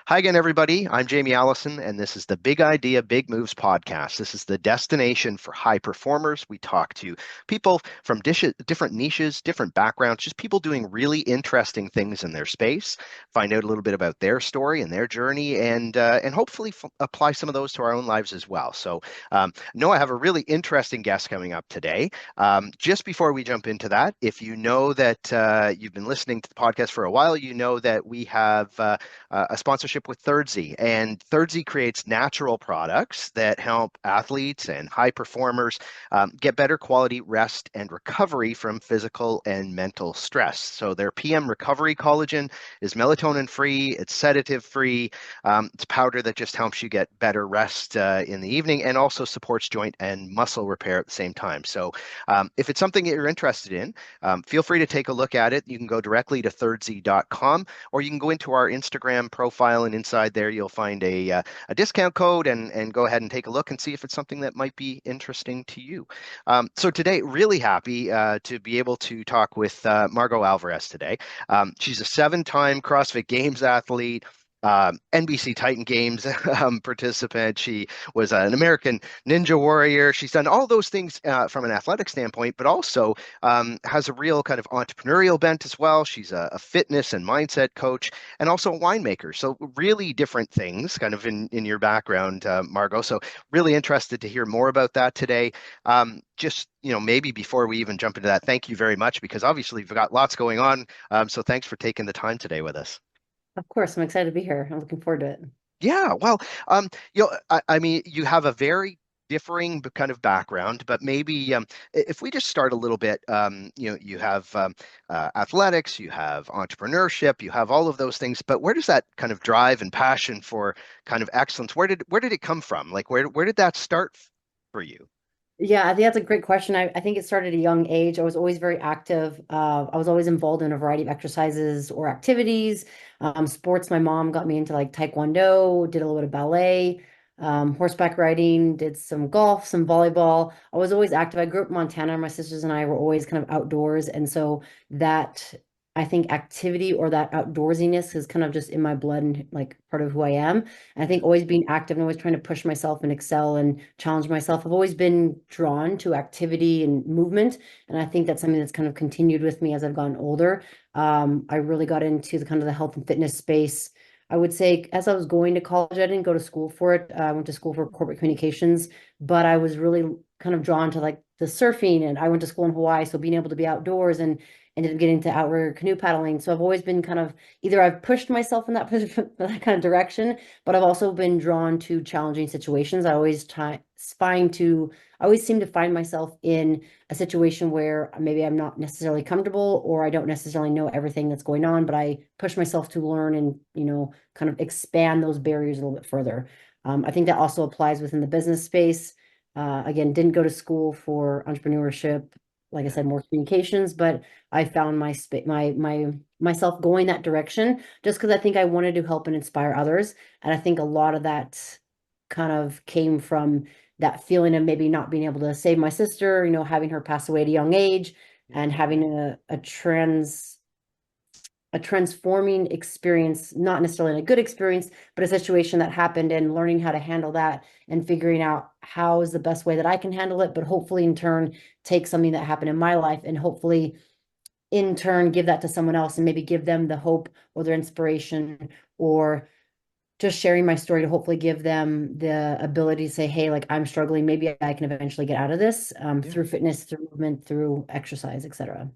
Hi again, everybody. I'm Jamie Allison, and this is the Big Idea, Big Moves podcast. This is the destination for high performers. We talk to people from different niches, different backgrounds, just people doing really interesting things in their space, find out a little bit about their story and their journey, and hopefully apply some of those to our own lives as well. No, I have a really interesting guest coming up today. Just before we jump into that, if you know that you've been listening to the podcast for a while, you know that we have a sponsorship with Thirdsy. And Thirdsy creates natural products that help athletes and high performers get better quality rest and recovery from physical and mental stress. So their PM Recovery Collagen is melatonin free, it's sedative free, it's powder that just helps you get better rest in the evening and also supports joint and muscle repair at the same time. So if it's something that you're interested in, feel free to take a look at it. You can go directly to thirdsy.com, or you can go into our Instagram profile, and inside there you'll find a discount code and go ahead and take a look and see if it's something that might be interesting to you. So today, really happy to be able to talk with Margaux Alvarez today. She's a seven-time CrossFit Games athlete, NBC Titan Games participant. She was an American Ninja Warrior. She's done all those things from an athletic standpoint, but also has a real kind of entrepreneurial bent as well. She's a fitness and mindset coach and also a winemaker. So really different things kind of in your background, Margaux. So really interested to hear more about that today. Just, maybe before we even jump into that, thank you very much because obviously we've got lots going on. So thanks for taking the time today with us. Of course, I'm excited to be here. I'm looking forward to it. Yeah, well, I mean, you have a very differing kind of background, but maybe if we just start a little bit, you have athletics, you have entrepreneurship, you have all of those things, but where does that kind of drive and passion for kind of excellence, where did it come from? Like, where did that start for you? Yeah, I think that's a great question. I think it started at a young age. I was always very active. I was always involved in a variety of exercises or activities. Sports, my mom got me into like Taekwondo, did a little bit of ballet, horseback riding, did some golf, some volleyball. I was always active. I grew up in Montana. My sisters and I were always kind of outdoors. And so that, I think, activity or that outdoorsiness is kind of just in my blood and like part of who I am. And I think always being active and always trying to push myself and excel and challenge myself. I've always been drawn to activity and movement. And I think that's something that's kind of continued with me as I've gotten older. I really got into the kind of the health and fitness space. I would say as I was going to college, I didn't go to school for it. I went to school for corporate communications, but I was really kind of drawn to like the surfing, and I went to school in Hawaii. So being able to be outdoors and ended up getting to outrigger canoe paddling. So I've always been kind of either I've pushed myself in that, that kind of direction, but I've also been drawn to challenging situations. I always seem to find myself in a situation where maybe I'm not necessarily comfortable or I don't necessarily know everything that's going on, but I push myself to learn and, kind of expand those barriers a little bit further. I think that also applies within the business space. Again, didn't go to school for entrepreneurship. Like I said, more communications, but I found my myself going that direction just because I think I wanted to help and inspire others. And I think a lot of that kind of came from that feeling of maybe not being able to save my sister, having her pass away at a young age and having a transforming experience, not necessarily a good experience, but a situation that happened and learning how to handle that and figuring out how is the best way that I can handle it, but hopefully in turn take something that happened in my life and hopefully in turn give that to someone else and maybe give them the hope or their inspiration or just sharing my story to hopefully give them the ability to say, hey, like I'm struggling, maybe I can eventually get out of this through fitness, through movement, through exercise, etc.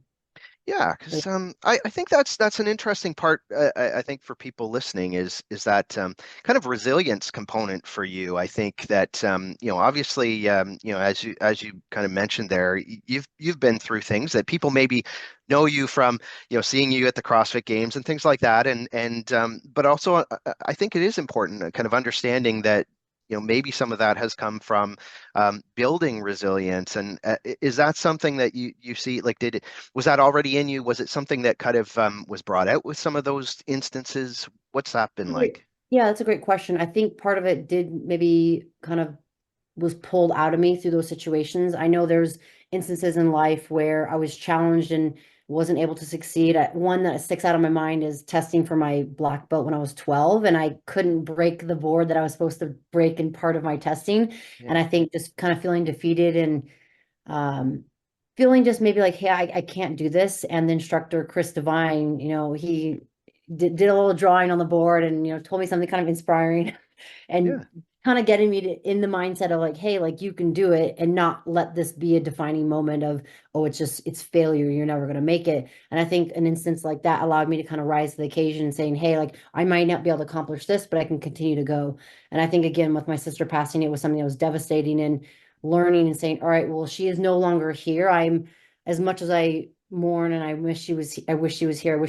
Yeah, So because I think that's an interesting part. I think for people listening is that kind of resilience component for you. I think that obviously as you kind of mentioned there, you've been through things that people maybe know you from seeing you at the CrossFit Games and things like that, and but also I think it is important kind of understanding that maybe some of that has come from building resilience. And is that something that you see? Like, was that already in you? Was it something that kind of was brought out with some of those instances? What's that been Great. like? Yeah, that's a great question. I think part of it did maybe kind of was pulled out of me through those situations. I know there's instances in life where I was challenged and wasn't able to succeed. One that sticks out of my mind is testing for my black belt when I was 12, and I couldn't break the board that I was supposed to break in part of my testing. And Yeah. I think just kind of feeling defeated and um, feeling just maybe like, hey, I can't do this. And the instructor, Chris Devine, he did a little drawing on the board and, told me something kind of inspiring and Yeah. kind of getting me in the mindset of like, hey, like you can do it and not let this be a defining moment of, oh, it's failure. You're never going to make it. And I think an instance like that allowed me to kind of rise to the occasion and saying, hey, like I might not be able to accomplish this, but I can continue to go. And I think again, with my sister passing, it was something that was devastating and learning and saying, all right, well, she is no longer here. I'm as much as I mourn and I wish she was here. I wish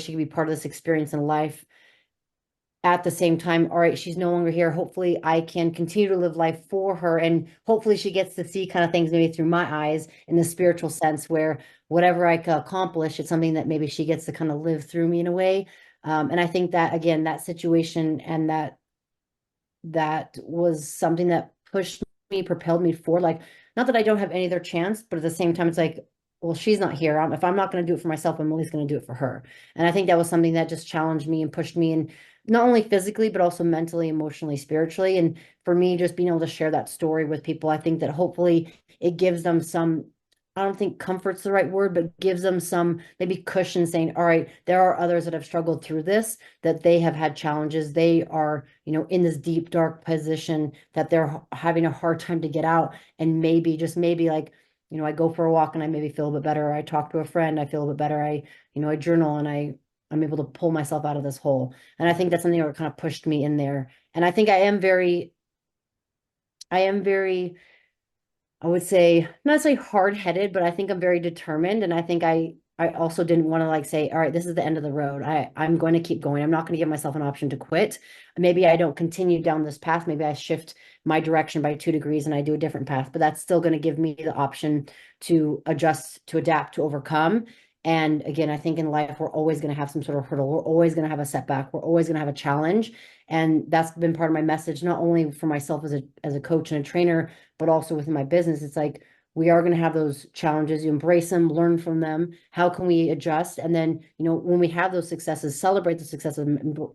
she could be part of this experience in life. At the same time, all right, she's no longer here. Hopefully, I can continue to live life for her. And hopefully, she gets to see kind of things maybe through my eyes in the spiritual sense, where whatever I can accomplish, it's something that maybe she gets to kind of live through me in a way. And I think that, again, that situation and that was something that pushed me, propelled me forward. Like, not that I don't have any other chance, but at the same time, it's like, well, she's not here. If I'm not going to do it for myself, I'm at least going to do it for her. And I think that was something that just challenged me and pushed me, and not only physically, but also mentally, emotionally, spiritually. And for me, just being able to share that story with people, I think that hopefully it gives them some. I don't think comfort's the right word, but gives them some maybe cushion saying, all right, there are others that have struggled through this, that they have had challenges. They are, in this deep, dark position that they're having a hard time to get out. And maybe, just maybe like, I go for a walk and I maybe feel a bit better. Or I talk to a friend, I feel a bit better. I journal and I'm able to pull myself out of this hole. And I think that's something that kind of pushed me in there. And I think I am very, I would say not necessarily hard-headed, but I think I'm very determined. And I think I also didn't want to like say, all right, this is the end of the road. I'm going to keep going. I'm not going to give myself an option to quit. Maybe I don't continue down this path. Maybe I shift my direction by 2 degrees and I do a different path, but that's still going to give me the option to adjust, to adapt, to overcome. And again, I think in life, we're always going to have some sort of hurdle. We're always going to have a setback. We're always going to have a challenge. And that's been part of my message, not only for myself as a coach and a trainer, but also within my business. It's like we are going to have those challenges. You embrace them, learn from them. How can we adjust? And then, when we have those successes, celebrate the successes,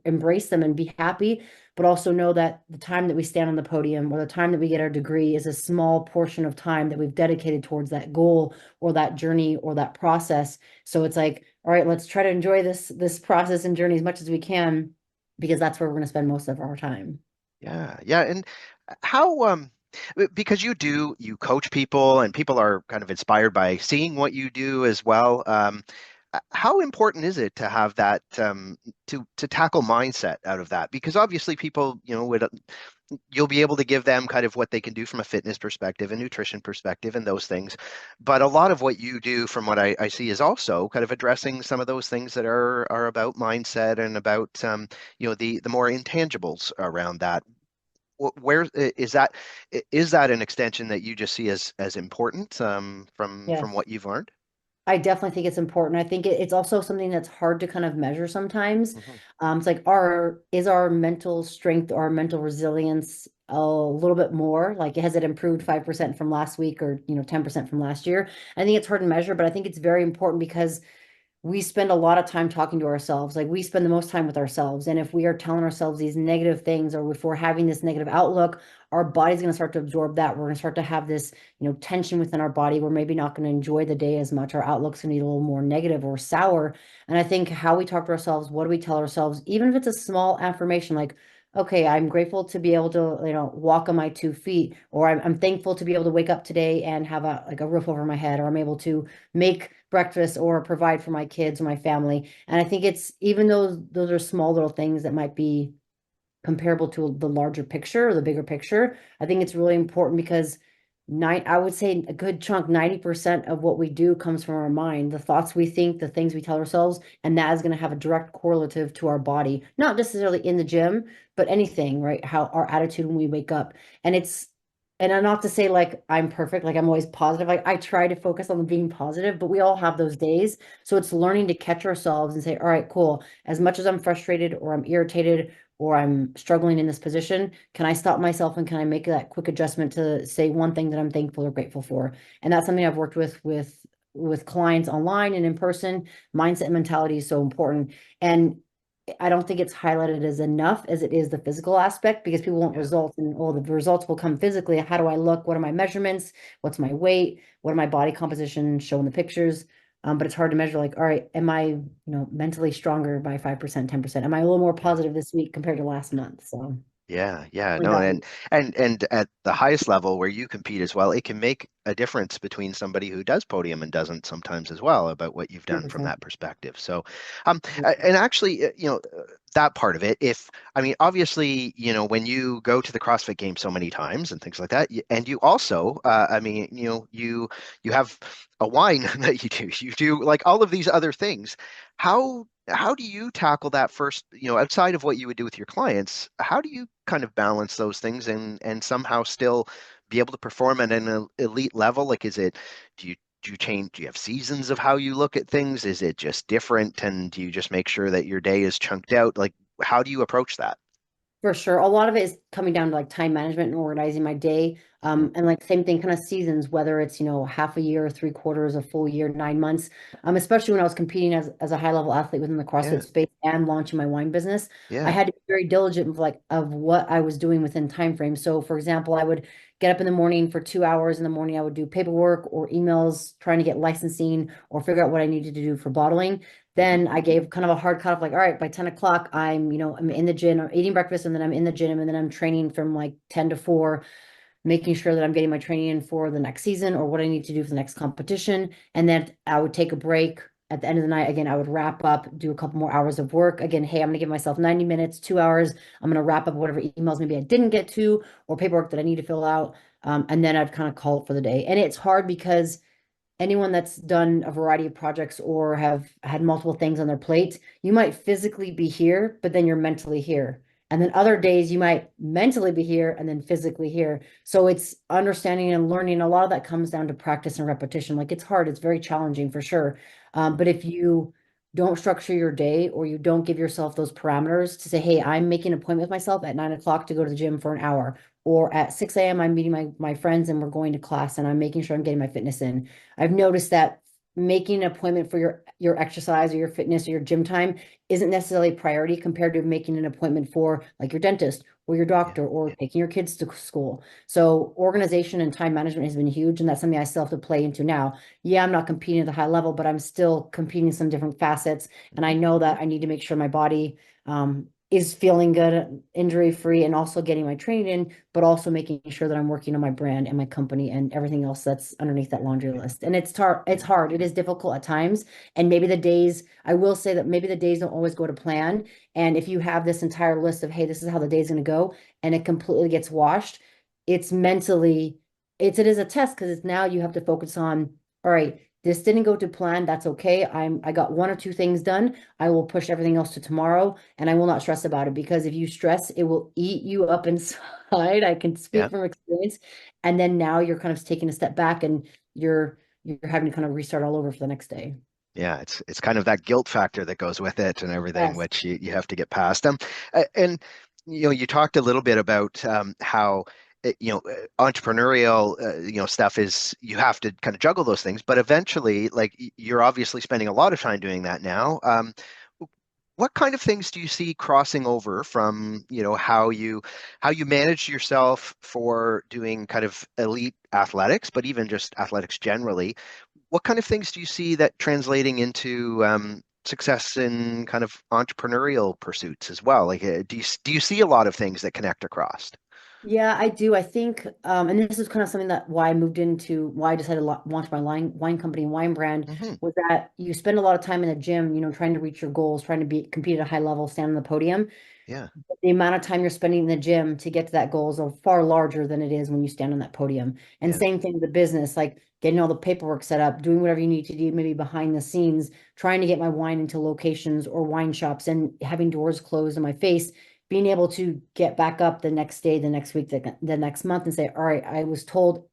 embrace them and be happy, but also know that the time that we stand on the podium or the time that we get our degree is a small portion of time that we've dedicated towards that goal or that journey or that process. So it's like, all right, let's try to enjoy this process and journey as much as we can, because that's where we're going to spend most of our time. Yeah. Yeah. And how because you coach people and people are kind of inspired by seeing what you do as well. How important is it to have that to tackle mindset out of that? Because obviously people, would you'll be able to give them kind of what they can do from a fitness perspective and nutrition perspective and those things. But a lot of what you do, from what I see, is also kind of addressing some of those things that are about mindset and about the more intangibles around that. Where is that an extension that you just see as important from Yes. what you've learned? I definitely think it's important. I think it's also something that's hard to kind of measure sometimes. Mhm. It's like our mental strength, our mental resilience a little bit more? Like, has it improved 5% from last week or 10% from last year? I think it's hard to measure, but I think it's very important because we spend a lot of time talking to ourselves. Like, we spend the most time with ourselves. And if we are telling ourselves these negative things, or if we're having this negative outlook, our body's going to start to absorb that. We're going to start to have this, tension within our body. We're maybe not going to enjoy the day as much. Our outlook's going to be a little more negative or sour. And I think how we talk to ourselves, what do we tell ourselves, even if it's a small affirmation, like, okay, I'm grateful to be able to, walk on my 2 feet, or I'm thankful to be able to wake up today and have a roof over my head, or I'm able to make breakfast or provide for my kids or my family. And I think it's, even though those are small little things that might be comparable to the larger picture or the bigger picture, I think it's really important because I would say a good chunk, 90% of what we do comes from our mind, the thoughts we think, the things we tell ourselves, and that is going to have a direct correlative to our body, not necessarily in the gym, but anything, right? How our attitude when we wake up. And and I'm not to say like I'm perfect, like I'm always positive. Like, I try to focus on being positive, but we all have those days. So it's learning to catch ourselves and say, all right, cool. As much as I'm frustrated or I'm irritated or I'm struggling in this position, can I stop myself and can I make that quick adjustment to say one thing that I'm thankful or grateful for? And that's something I've worked with clients online and in person. Mindset and mentality is so important. And I don't think it's highlighted as enough as it is the physical aspect because people want Yeah. results and all the results will come physically. How do I look? What are my measurements? What's my weight? What are my body composition showing the pictures? But it's hard to measure like, all right, am I, mentally stronger by 5%, 10%? Am I a little more Yeah. positive this week compared to last month? So Yeah, yeah, only no, that week. and at the highest level where you compete as well, it can make a difference between somebody who does podium and doesn't sometimes as well about what you've done from 100%. that perspective. So, and actually, that part of it, if I mean, obviously, when you go to the CrossFit Games so many times and things like that, and you also, I mean, you have a wine that you do like all of these other things. How do you tackle that first, outside of what you would do with your clients? How do you kind of balance those things and somehow still be able to perform at an elite level? Like, do you change? Do you have seasons of how you look at things? Is it just different? And do you just make sure that your day is chunked out? Like, how do you approach that? For sure. A lot of it is coming down to like time management and organizing my day. Hmm. And like same thing, kind of seasons, whether it's, half a year, 3/4, a full year, 9 months. Especially when I was competing as a high level athlete within the CrossFit Yeah, space and launching my wine business, I yeah. had to be very diligent of what I was doing within time frame. So for example, I would get up in the morning for 2 hours in the morning. I would do paperwork or emails, trying to get licensing or figure out what I needed to do for bottling. Hmm. Then I gave kind of a hard cut of like, all right, by 10 o'clock, I'm in the gym, I'm eating breakfast, and then I'm in the gym, and then I'm training from like 10 to 4, making sure that I'm getting my training in for the next season or what I need to do for the next competition. And then I would take a break at the end of the night. Again, I would wrap up, do a couple more hours of work. Again, hey, I'm going to give myself 90 minutes, 2 hours. I'm going to wrap up whatever emails maybe I didn't get to or paperwork that I need to fill out. And then I'd kind of call it for the day. And it's hard because anyone that's done a variety of projects or have had multiple things on their plate, you might physically be here, but then you're mentally here. And then other days you might mentally be here and then physically here. So it's understanding and learning. A lot of that comes down to practice and repetition. Like it's hard, it's very challenging for sure. But if you don't structure your day or you don't give yourself those parameters to say, hey, I'm making an appointment with myself at 9 o'clock to go to the gym for an hour, or at 6 a.m., I'm meeting my friends and we're going to class and I'm making sure I'm getting my fitness in. I've noticed that making an appointment for your exercise or your fitness or your gym time isn't necessarily a priority compared to making an appointment for like your dentist or your Yeah, doctor or taking your kids to school. So organization and time management has been huge, and that's something I still have to play into now. Yeah, I'm not competing at a high level, but I'm still competing in some different facets, and I know that I need to make sure my body is feeling good, injury free, and also getting my training in, but also making sure that I'm working on my brand and my company and everything else that's underneath that laundry list. And it's hard, yeah, it's hard. It is difficult at times. And maybe the days, I will say that maybe the days don't always go to plan. And if you have this entire list of, hey, this is how the day's going to go, and it completely gets washed, it's mentally, it is a test because it's now you have to focus on, all right, this didn't go to plan. That's okay. I got one or two things done. I will push everything else to tomorrow and I will not stress about it because if you stress, it will eat you up inside. I can speak yeah. from experience. And then now you're kind of taking a step back and you're having to kind of restart all over for the next day. Yeah, it's kind of that guilt factor that goes with it and everything, Yes. which you have to get past. And you talked a little bit about how entrepreneurial stuff is you have to kind of juggle those things, but eventually, like you're obviously spending a lot of time doing that now. What kind of things do you see crossing over from how you manage yourself for doing kind of elite athletics, but even just athletics generally? What kind of things do you see that translating into success in kind of entrepreneurial pursuits as well? Like, do you see a lot of things that connect across? Yeah, I do. I think, and this is kind of something that why I moved into why I decided to launch my wine company and wine brand Hmm. was that you spend a lot of time in the gym, trying to reach your goals, trying to compete at a high level, stand on the podium. Yeah, The amount of time you're spending in the gym to get to that goal is far larger than it is when you stand on that podium. And yeah, same thing with the business, like getting all the paperwork set up, doing whatever you need to do, maybe behind the scenes, trying to get my wine into locations or wine shops and having doors closed in my face, being able to get back up the next day, the next week, the next month and say, all right, I was told,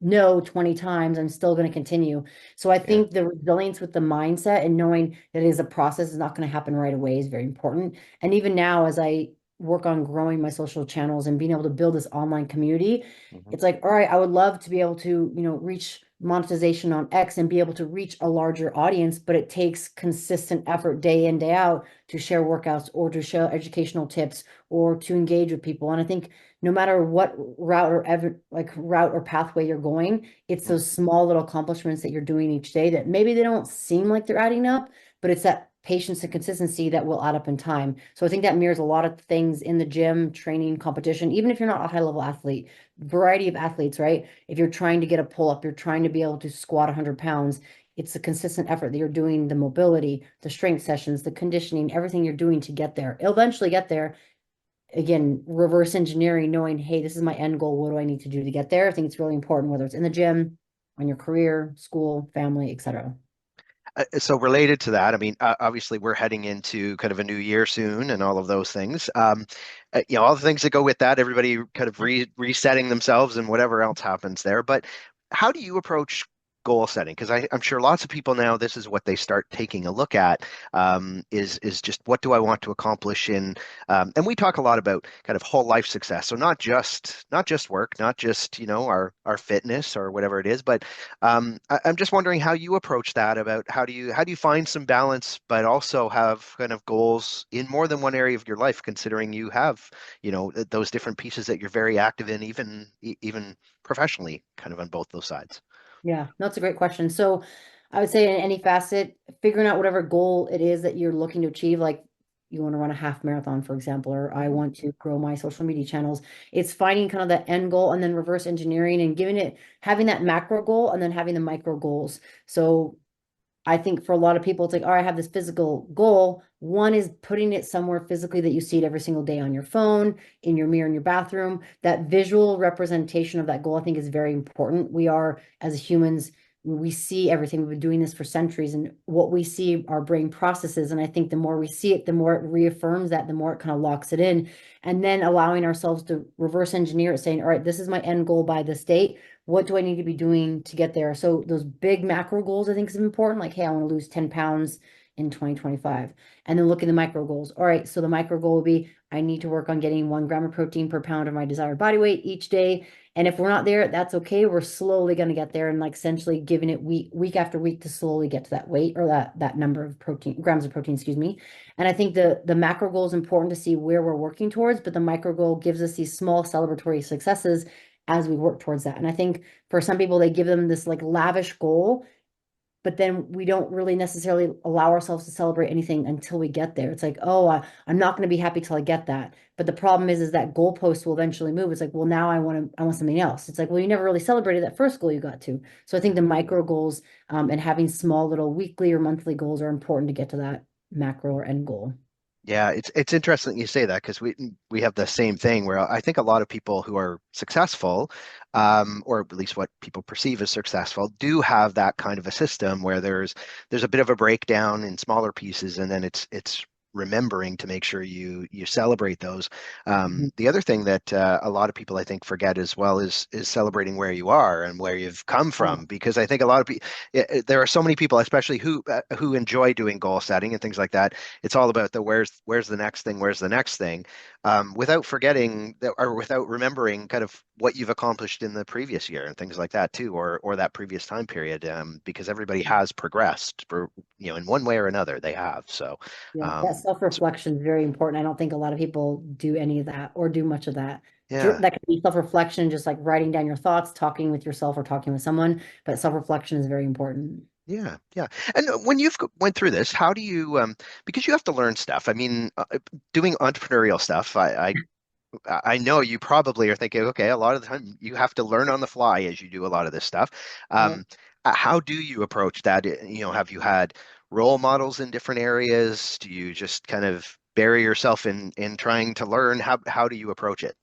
no 20 times, I'm still going to continue. So I yeah, think the resilience with the mindset and knowing that it is a process is not going to happen right away is very important. And even now, as I work on growing my social channels and being able to build this online community, Mhm. it's like, all right, I would love to be able to, reach monetization on X and be able to reach a larger audience, but it takes consistent effort day in, day out to share workouts or to share educational tips or to engage with people. And I think no matter what route or ever like route or pathway you're going, it's Mhm. those small little accomplishments that you're doing each day that maybe they don't seem like they're adding up, but it's that patience and consistency that will add up in time. So I think that mirrors a lot of things in the gym, training, competition, even if you're not a high level athlete, variety of athletes, right? If you're trying to get a pull up, you're trying to be able to squat 100 pounds. It's a consistent effort that you're doing, the mobility, the strength sessions, the conditioning, everything you're doing to get there. It'll eventually get there. Again, reverse engineering, knowing, hey, this is my end goal. What do I need to do to get there? I think it's really important, whether it's in the gym, on your career, school, family, etc. So related to that, I mean, obviously we're heading into kind of a new year soon and all of those things. All the things that go with that, everybody kind of resetting themselves and whatever else happens there. But how do you approach goal setting? Because I'm sure lots of people now, this is what they start taking a look at, is just what do I want to accomplish in, and we talk a lot about kind of whole life success. So not just work, not just, our fitness or whatever it is, but I'm just wondering how you approach that about how do you find some balance, but also have kind of goals in more than one area of your life, considering you have, those different pieces that you're very active in, even professionally, kind of on both those sides. Yeah, that's a great question. So I would say in any facet, figuring out whatever goal it is that you're looking to achieve, like you want to run a half marathon, for example, or I Hmm. want to grow my social media channels. It's finding kind of the end goal and then reverse engineering and having that macro goal and then having the micro goals. So I think for a lot of people, it's like, all right, I have this physical goal. One is putting it somewhere physically that you see it every single day on your phone, in your mirror, in your bathroom. That visual representation of that goal, I think, is very important. We are, as humans, we see everything. We've been doing this for centuries, and what we see, our brain processes. And I think the more we see it, the more it reaffirms that, the more it kind of locks it in. And then allowing ourselves to reverse engineer it, saying, all right, this is my end goal by this date. What do I need to be doing to get there? So those big macro goals, I think, is important. Like, hey, I want to lose 10 pounds in 2025. And then look at the micro goals. All right, so the micro goal will be I need to work on getting 1 gram of protein per pound of my desired body weight each day. And if we're not there, that's okay. We're slowly going to get there and like essentially giving it week after week to slowly get to that weight or that number of protein grams of protein, excuse me. And I think the macro goal is important to see where we're working towards, but the micro goal gives us these small celebratory successes as we work towards that. And I think for some people, they give them this like lavish goal, but then we don't really necessarily allow ourselves to celebrate anything until we get there. It's like, oh, I'm not going to be happy till I get that. But the problem is that goalpost will eventually move. It's like, well, now I want something else. It's like, well, you never really celebrated that first goal you got to. So I think the micro goals and having small little weekly or monthly goals are important to get to that macro or end goal. Yeah, it's interesting that you say that because we have the same thing where I think a lot of people who are successful, or at least what people perceive as successful, do have that kind of a system where there's a bit of a breakdown in smaller pieces, and then it's remembering to make sure you celebrate those. Mhm. The other thing that a lot of people I think forget as well is celebrating where you are and where you've come Oh, from, because I think a lot of people, there are so many people, especially who enjoy doing goal setting and things like that. It's all about the where's the next thing, where's the next thing, without forgetting that, or without remembering kind of what you've accomplished in the previous year and things like that too, or that previous time period, because everybody has progressed for, in one way or another they have. So, yeah, that um, so self-reflection is very important. I don't think a lot of people do any of that or do much of that. yeah. That can be self-reflection, just like writing down your thoughts, talking with yourself or talking with someone, but self-reflection is very important. Yeah, yeah. And when you've went through this, how do you, because you have to learn stuff. I mean, doing entrepreneurial stuff, I know you probably are thinking, okay, a lot of the time you have to learn on the fly as you do a lot of this stuff. Yeah. How do you approach that? Have you had role models in different areas? Do you just kind of bury yourself in trying to learn? How do you approach it?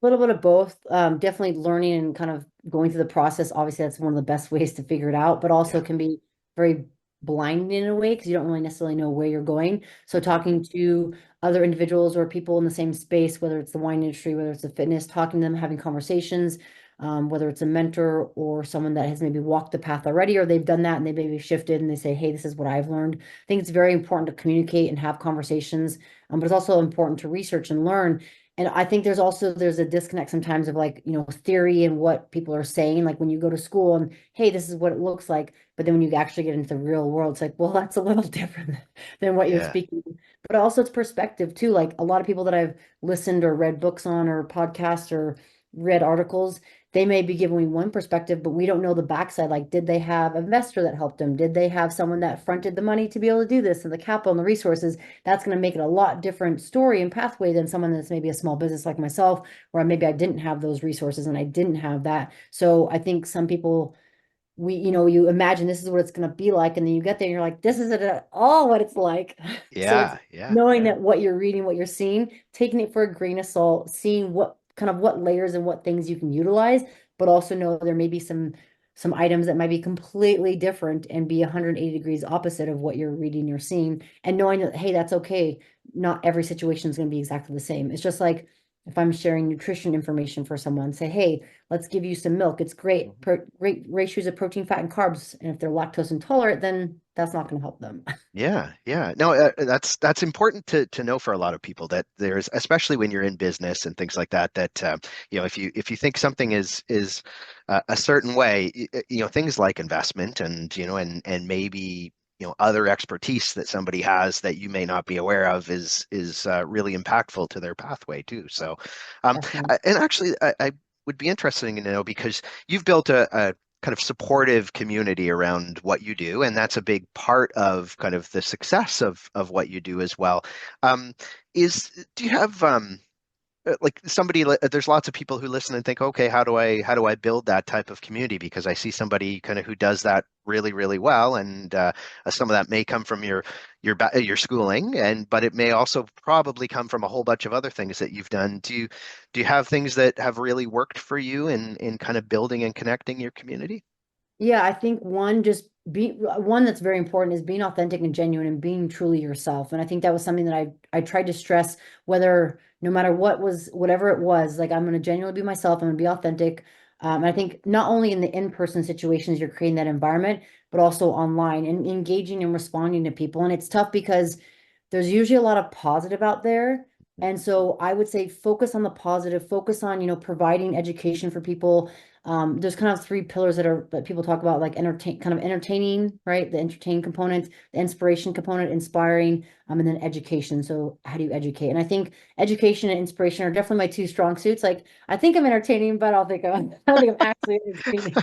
A little bit of both. Definitely learning and kind of going through the process. Obviously, that's one of the best ways to figure it out, but also Yeah. can be very blinding in a way because you don't really necessarily know where you're going. So Hmm. talking to other individuals or people in the same space, whether it's the wine industry, whether it's the fitness, talking to them, having conversations, whether it's a mentor or someone that has maybe walked the path already, or they've done that and they maybe shifted and they say, hey, this is what I've learned. I think it's very important to communicate and have conversations, but it's also important to research and learn. And I think there's a disconnect sometimes of like, theory and what people are saying. Like when you go to school and, hey, this is what it looks like. But then when you actually get into the real world, it's like, well, that's a little different than what you're Yeah. speaking. But also it's perspective too. Like a lot of people that I've listened or read books on or podcasts or read articles, they may be giving me one perspective, but we don't know the backside. Like, did they have an investor that helped them? Did they have someone that fronted the money to be able to do this and the capital and the resources? That's going to make it a lot different story and pathway than someone that's maybe a small business like myself, where maybe I didn't have those resources and I didn't have that. So I think some people, you imagine this is what it's going to be like, and then you get there and you're like, this isn't at all what it's like. So it's Yeah. Yeah. knowing that what you're reading, what you're seeing, taking it for a grain of salt, seeing what layers and what things you can utilize, but also know there may be some items that might be completely different and be 180 degrees opposite of what you're reading or seeing, and knowing that, hey, that's okay. Not every situation is going to be exactly the same. It's just like if I'm sharing nutrition information for someone, say, hey, let's give you some milk. It's great, great ratios of protein, fat, and carbs. And if they're lactose intolerant, then that's not going to help them. Yeah, yeah. No, that's important to know for a lot of people that there's, especially when you're in business and things like that, that if you think something is a certain way, things like investment and and maybe other expertise that somebody has that you may not be aware of is really impactful to their pathway too. So, Definitely. and actually, I would be interesting to know because you've built a kind of supportive community around what you do, and that's a big part of kind of the success of what you do as well. Is do you have like somebody there's lots of people who listen and think, okay, how do I build that type of community? Because I see somebody kind of who does that really, really well, and some of that may come from your schooling, and but it may also probably come from a whole bunch of other things that you've done. Do you have things that have really worked for you in kind of building and connecting your community? Yeah, I think one that's very important is being authentic and genuine and being truly yourself. And I think that was something that I tried to stress, whether no matter whatever it was, like I'm going to genuinely be myself, I'm going to be authentic. And I think not only in the in-person situations you're creating that environment, but also online and engaging and responding to people. And it's tough because there's usually a lot of positive out there. And so I would say focus on the positive, focus on, providing education for people. There's kind of three pillars that people talk about, like entertaining, right? The entertaining component, the inspiration component, inspiring, and then education. So how do you educate? And I think education and inspiration are definitely my two strong suits. Like I think I'm entertaining, but I don't think I'm actually entertaining.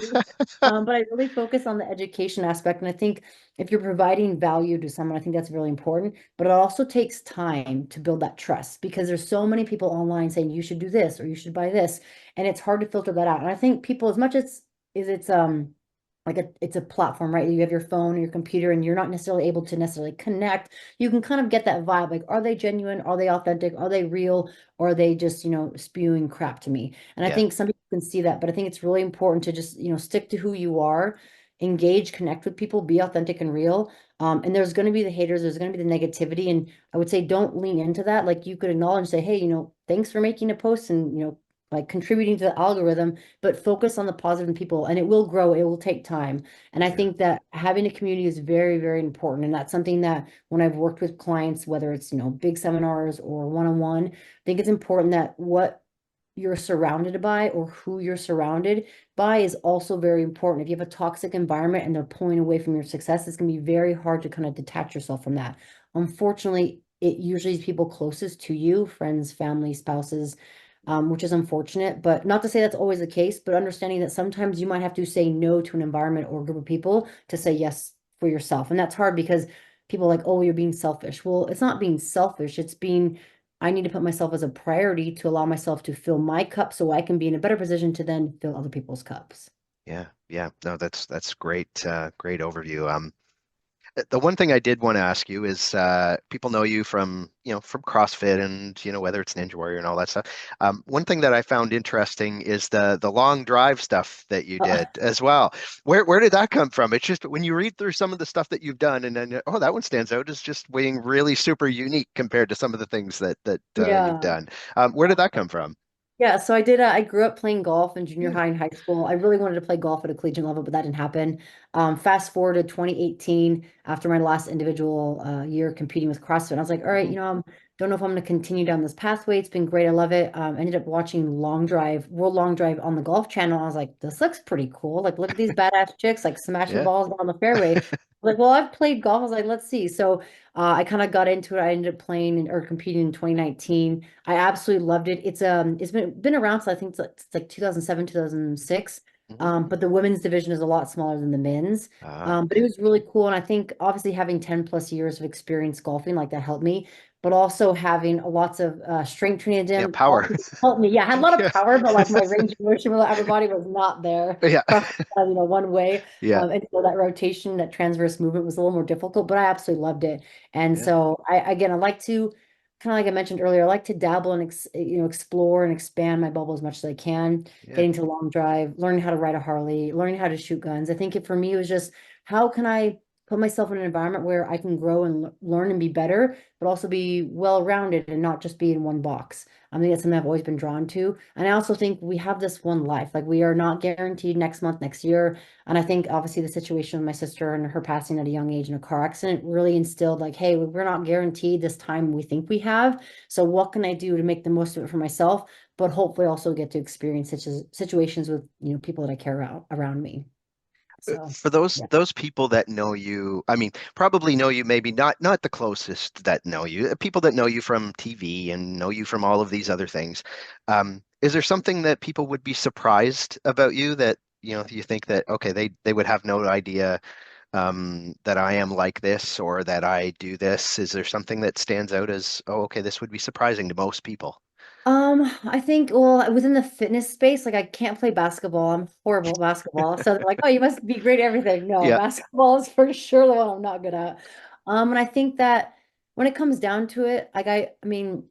But I really focus on the education aspect. And I think if you're providing value to someone, I think that's really important. But it also takes time to build that trust because there's so many people online saying you should do this or you should buy this, and it's hard to filter that out. And I think people, as much as it's like it's a platform, right? You have your phone or your computer, and you're not necessarily able to necessarily connect. You can kind of get that vibe, like, are they genuine? Are they authentic? Are they real? Or are they just, spewing crap to me? And I Yeah, think some people can see that, but I think it's really important to just, stick to who you are, engage, connect with people, be authentic and real. And there's going to be the haters, there's going to be the negativity. And I would say don't lean into that. Like you could acknowledge and say, hey, thanks for making a post and, like contributing to the algorithm, but focus on the positive people and it will grow. It will take time. And I yeah, think that having a community is very, very important. And that's something that when I've worked with clients, whether it's, big seminars or one-on-one, I think it's important that what you're surrounded by or who you're surrounded by is also very important. If you have a toxic environment and they're pulling away from your success, it's going to be very hard to kind of detach yourself from that. Unfortunately, it usually is people closest to you, friends, family, spouses, which is unfortunate, but not to say that's always the case, but understanding that sometimes you might have to say no to an environment or group of people to say yes for yourself. And that's hard because people are like, oh, you're being selfish. Well, it's not being selfish. It's being, I need to put myself as a priority to allow myself to fill my cup so I can be in a better position to then fill other people's cups. yeah, yeah. No, that's great, great overview. The one thing I did want to ask you is people know you from from CrossFit and whether it's Ninja Warrior and all that stuff. One thing that I found interesting is the long drive stuff that you Uh, did as well. Where did that come from? It's just when you read through some of the stuff that you've done, and then oh, that one stands out as just being really super unique compared to some of the things that you've yeah. done. Where did that come from? Yeah, so I did. I grew up playing golf in junior high and high school. I really wanted to play golf at a collegiate level, but that didn't happen. Fast forward to 2018, after my last individual year competing with CrossFit, I was like, all right, Hmm. don't know if I'm going to continue down this pathway. It's been great. I love it. Ended up watching World Long Drive on the Golf Channel. I was like, this looks pretty cool. Like, look at these badass chicks like smashing Yeah. balls down the fairway. Like, well, I've played golf. I was like, let's see. So I kind of got into it. I ended up playing or competing in 2019. I absolutely loved it. It's been around since I think it's like 2007, 2006. Hmm. But the women's division is a lot smaller than the men's. But it Okay. was really cool. And I think obviously having 10 plus years of experience golfing, like that helped me. But also having lots of strength training at the Yeah, gym power. also helped me. Yeah, I had a lot of Yeah. power, but like my range of motion with upper body was not there. Yeah. Cross, one way. Yeah. And so that rotation, that transverse movement was a little more difficult, but I absolutely loved it. And Yeah. so I like to kind of like I mentioned earlier, I like to dabble and explore and expand my bubble as much as I can, Yeah. getting to long drive, learning how to ride a Harley, learning how to shoot guns. I think for me it was just how can I put myself in an environment where I can grow and learn and be better, but also be well-rounded and not just be in one box. I think that's something I've always been drawn to. And I also think we have this one life. Like we are not guaranteed next month, next year. And I think obviously the situation with my sister and her passing at a young age in a car accident really instilled like, hey, we're not guaranteed this time we think we have. So what can I do to make the most of it for myself, but hopefully also get to experience such as situations with, people that I care about around me. So For those yeah. those people that know you, I mean, probably know you, maybe not the closest that know you, people that know you from TV and know you from all of these other things. Is there something that people would be surprised about you that, you think that, okay, they would have no idea that I am like this or that I do this? Is there something that stands out as, oh, okay, this would be surprising to most people? I think, well, within the fitness space, like I can't play basketball. I'm horrible at basketball. So they're like, oh, you must be great at everything. No, Yeah, basketball is for sure the one I'm not good at. And I think that when it comes down to it, like I mean,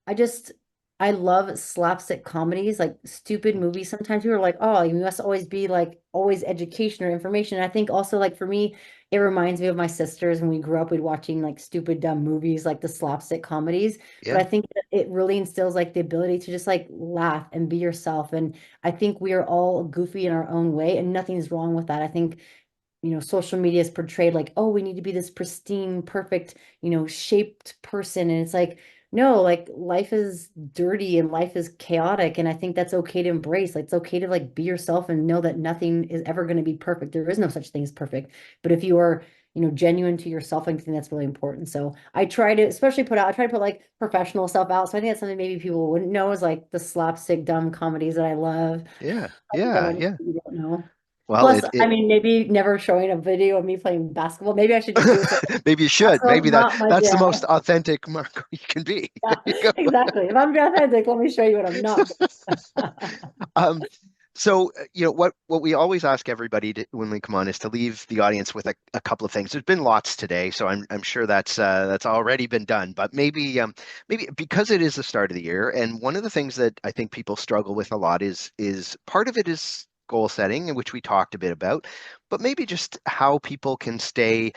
I just I love slapstick comedies, like stupid movies. Sometimes people are like, oh, you must always be like always education or information. And I think also like for me, it reminds me of my sisters when we grew up, we'd watching like stupid dumb movies like the slapstick comedies. But I yeah. think that it really instills like the ability to just like laugh and be yourself. And I think we are all goofy in our own way, and nothing's wrong with that. I think, social media is portrayed like, oh, we need to be this pristine, perfect, shaped person. And it's like, no, like life is dirty and life is chaotic. And I think that's okay to embrace. Like it's okay to like be yourself and know that nothing is ever going to be perfect. There is no such thing as perfect. But if you are, genuine to yourself, I think that's really important. So I try to, especially I try to put like professional stuff out. So I think that's something maybe people wouldn't know is like the slapstick dumb comedies that I love. Yeah, That yeah, maybe yeah. you don't know. Well, Plus, it I it mean, maybe never showing a video of me playing basketball. Maybe I should just do it. So maybe you should. basketball's Maybe not my that's the jam. most authentic Marco you can be. Yeah, There you go. exactly. If I'm being authentic, let me show you what I'm not. Um, so what we always ask everybody when we come on is to leave the audience with a couple of things. There's been lots today, so I'm sure that's already been done. But maybe because it is the start of the year, and one of the things that I think people struggle with a lot is part of it is goal setting, in which we talked a bit about, but maybe just how people can stay,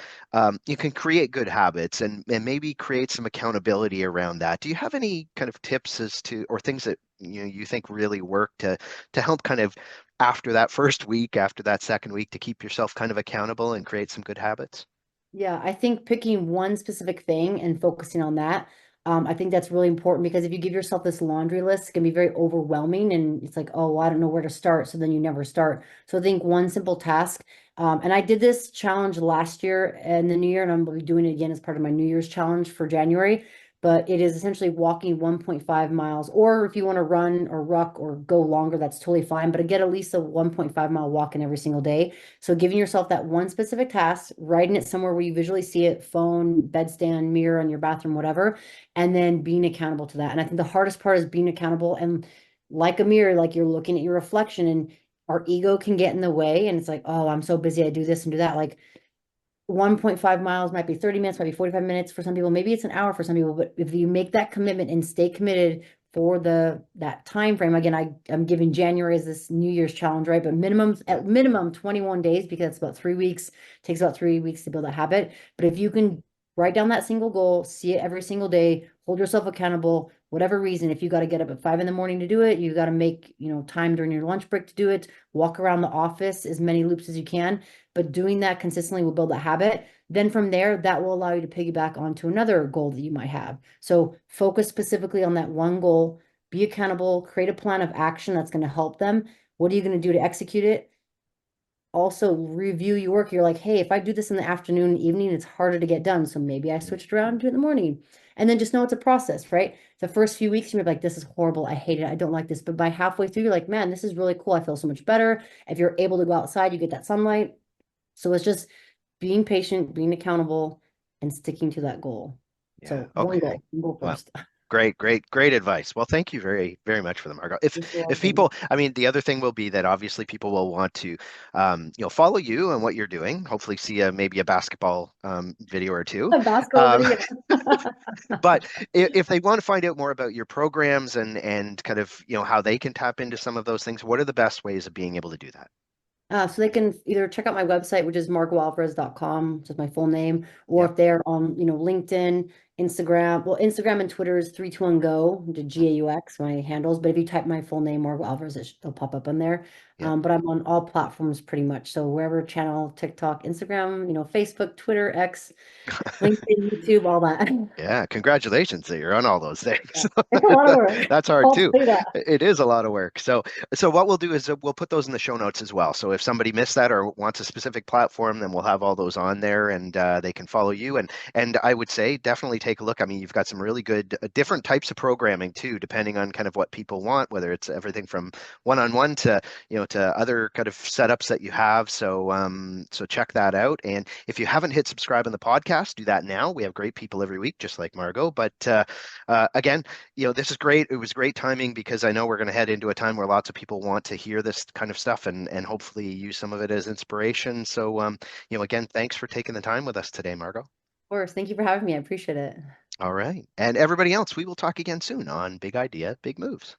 you can create good habits and maybe create some accountability around that. Do you have any kind of tips as to, or things that you think really work to help kind of after that first week, after that second week, to keep yourself kind of accountable and create some good habits? Yeah, I think picking one specific thing and focusing on that, I think that's really important because if you give yourself this laundry list, it can be very overwhelming and it's like, oh, well, I don't know where to start. So then you never start. So I think one simple task, and I did this challenge last year and the new year, and I'm going to be doing it again as part of my New Year's challenge for January. But it is essentially walking 1.5 miles, or if you want to run or ruck or go longer, that's totally fine. But get at least a 1.5 mile walk in every single day. So giving yourself that one specific task, writing it somewhere where you visually see it, phone, bedstand, mirror on your bathroom, whatever, and then being accountable to that. And I think the hardest part is being accountable and like a mirror, like you're looking at your reflection and our ego can get in the way. And it's like, oh, I'm so busy. I do this and do that. Like 1.5 miles might be 30 minutes, might be 45 minutes for some people. Maybe it's an hour for some people. But if you make that commitment and stay committed for that time frame, again, I'm giving January as this New Year's challenge, right? But Yeah. at minimum 21 days because it's about 3 weeks, takes about 3 weeks to build a habit. But if you can Write down that single goal, see it every single day, hold yourself accountable, whatever reason. If you got to get up at 5 in the morning to do it, you got to make, time during your lunch break to do it, walk around the office as many loops as you can. But doing that consistently will build a habit. Then from there, that will allow you to piggyback onto another goal that you might have. So focus specifically on that one goal, be accountable, create a plan of action that's going to help them. What are you going to do to execute it? Also review your work. You're like, hey, if I do this in the afternoon and evening, it's harder to get done. So maybe I switched around and do it in the morning. And then just know it's a process, right? The first few weeks, you're like, this is horrible. I hate it. I don't like this. But by halfway through, you're like, man, this is really cool. I feel so much better. If you're able to go outside, you get that sunlight. So it's just being patient, being accountable, and sticking to that goal. Yeah. So one Okay. goal, go Well, first. great, great, great advice. Well, thank you very, very much for them, Margaux. If You're if welcome. people, I mean, the other thing will be that obviously people will want to, follow you and what you're doing. Hopefully, see maybe a basketball video or two. A basketball Um, video. but if they want to find out more about your programs and kind of how they can tap into some of those things, what are the best ways of being able to do that? So they can either check out my website, which is margauxalvarez.com, just my full name, or Yeah. if they're on, LinkedIn, Instagram. Well, Instagram and Twitter is 321go, the GAUX, my handles. But if you type my full name, Margaux Alvarez, it'll pop up on there. Yeah. But I'm on all platforms pretty much. So wherever channel, TikTok, Instagram, Facebook, Twitter, X, LinkedIn, YouTube, all that. Yeah, congratulations that you're on all those Yeah. things. It's a lot of work. That's hard I'll too. say that. It is a lot of work. So what we'll do is we'll put those in the show notes as well. So if somebody missed that or wants a specific platform, then we'll have all those on there, and they can follow you. And I would say definitely take a look. I mean, you've got some really good different types of programming too, depending on kind of what people want, whether it's everything from one-on-one to to other kind of setups that you have. So check that out. And if you haven't hit subscribe on the podcast, do that now. We have great people every week, just like Margaux. But again, this is great. It was great timing because I know we're going to head into a time where lots of people want to hear this kind of stuff and hopefully use some of it as inspiration. So again, thanks for taking the time with us today, Margaux. Of course. Thank you for having me. I appreciate it. All right. And everybody else, we will talk again soon on Big Idea, Big Moves.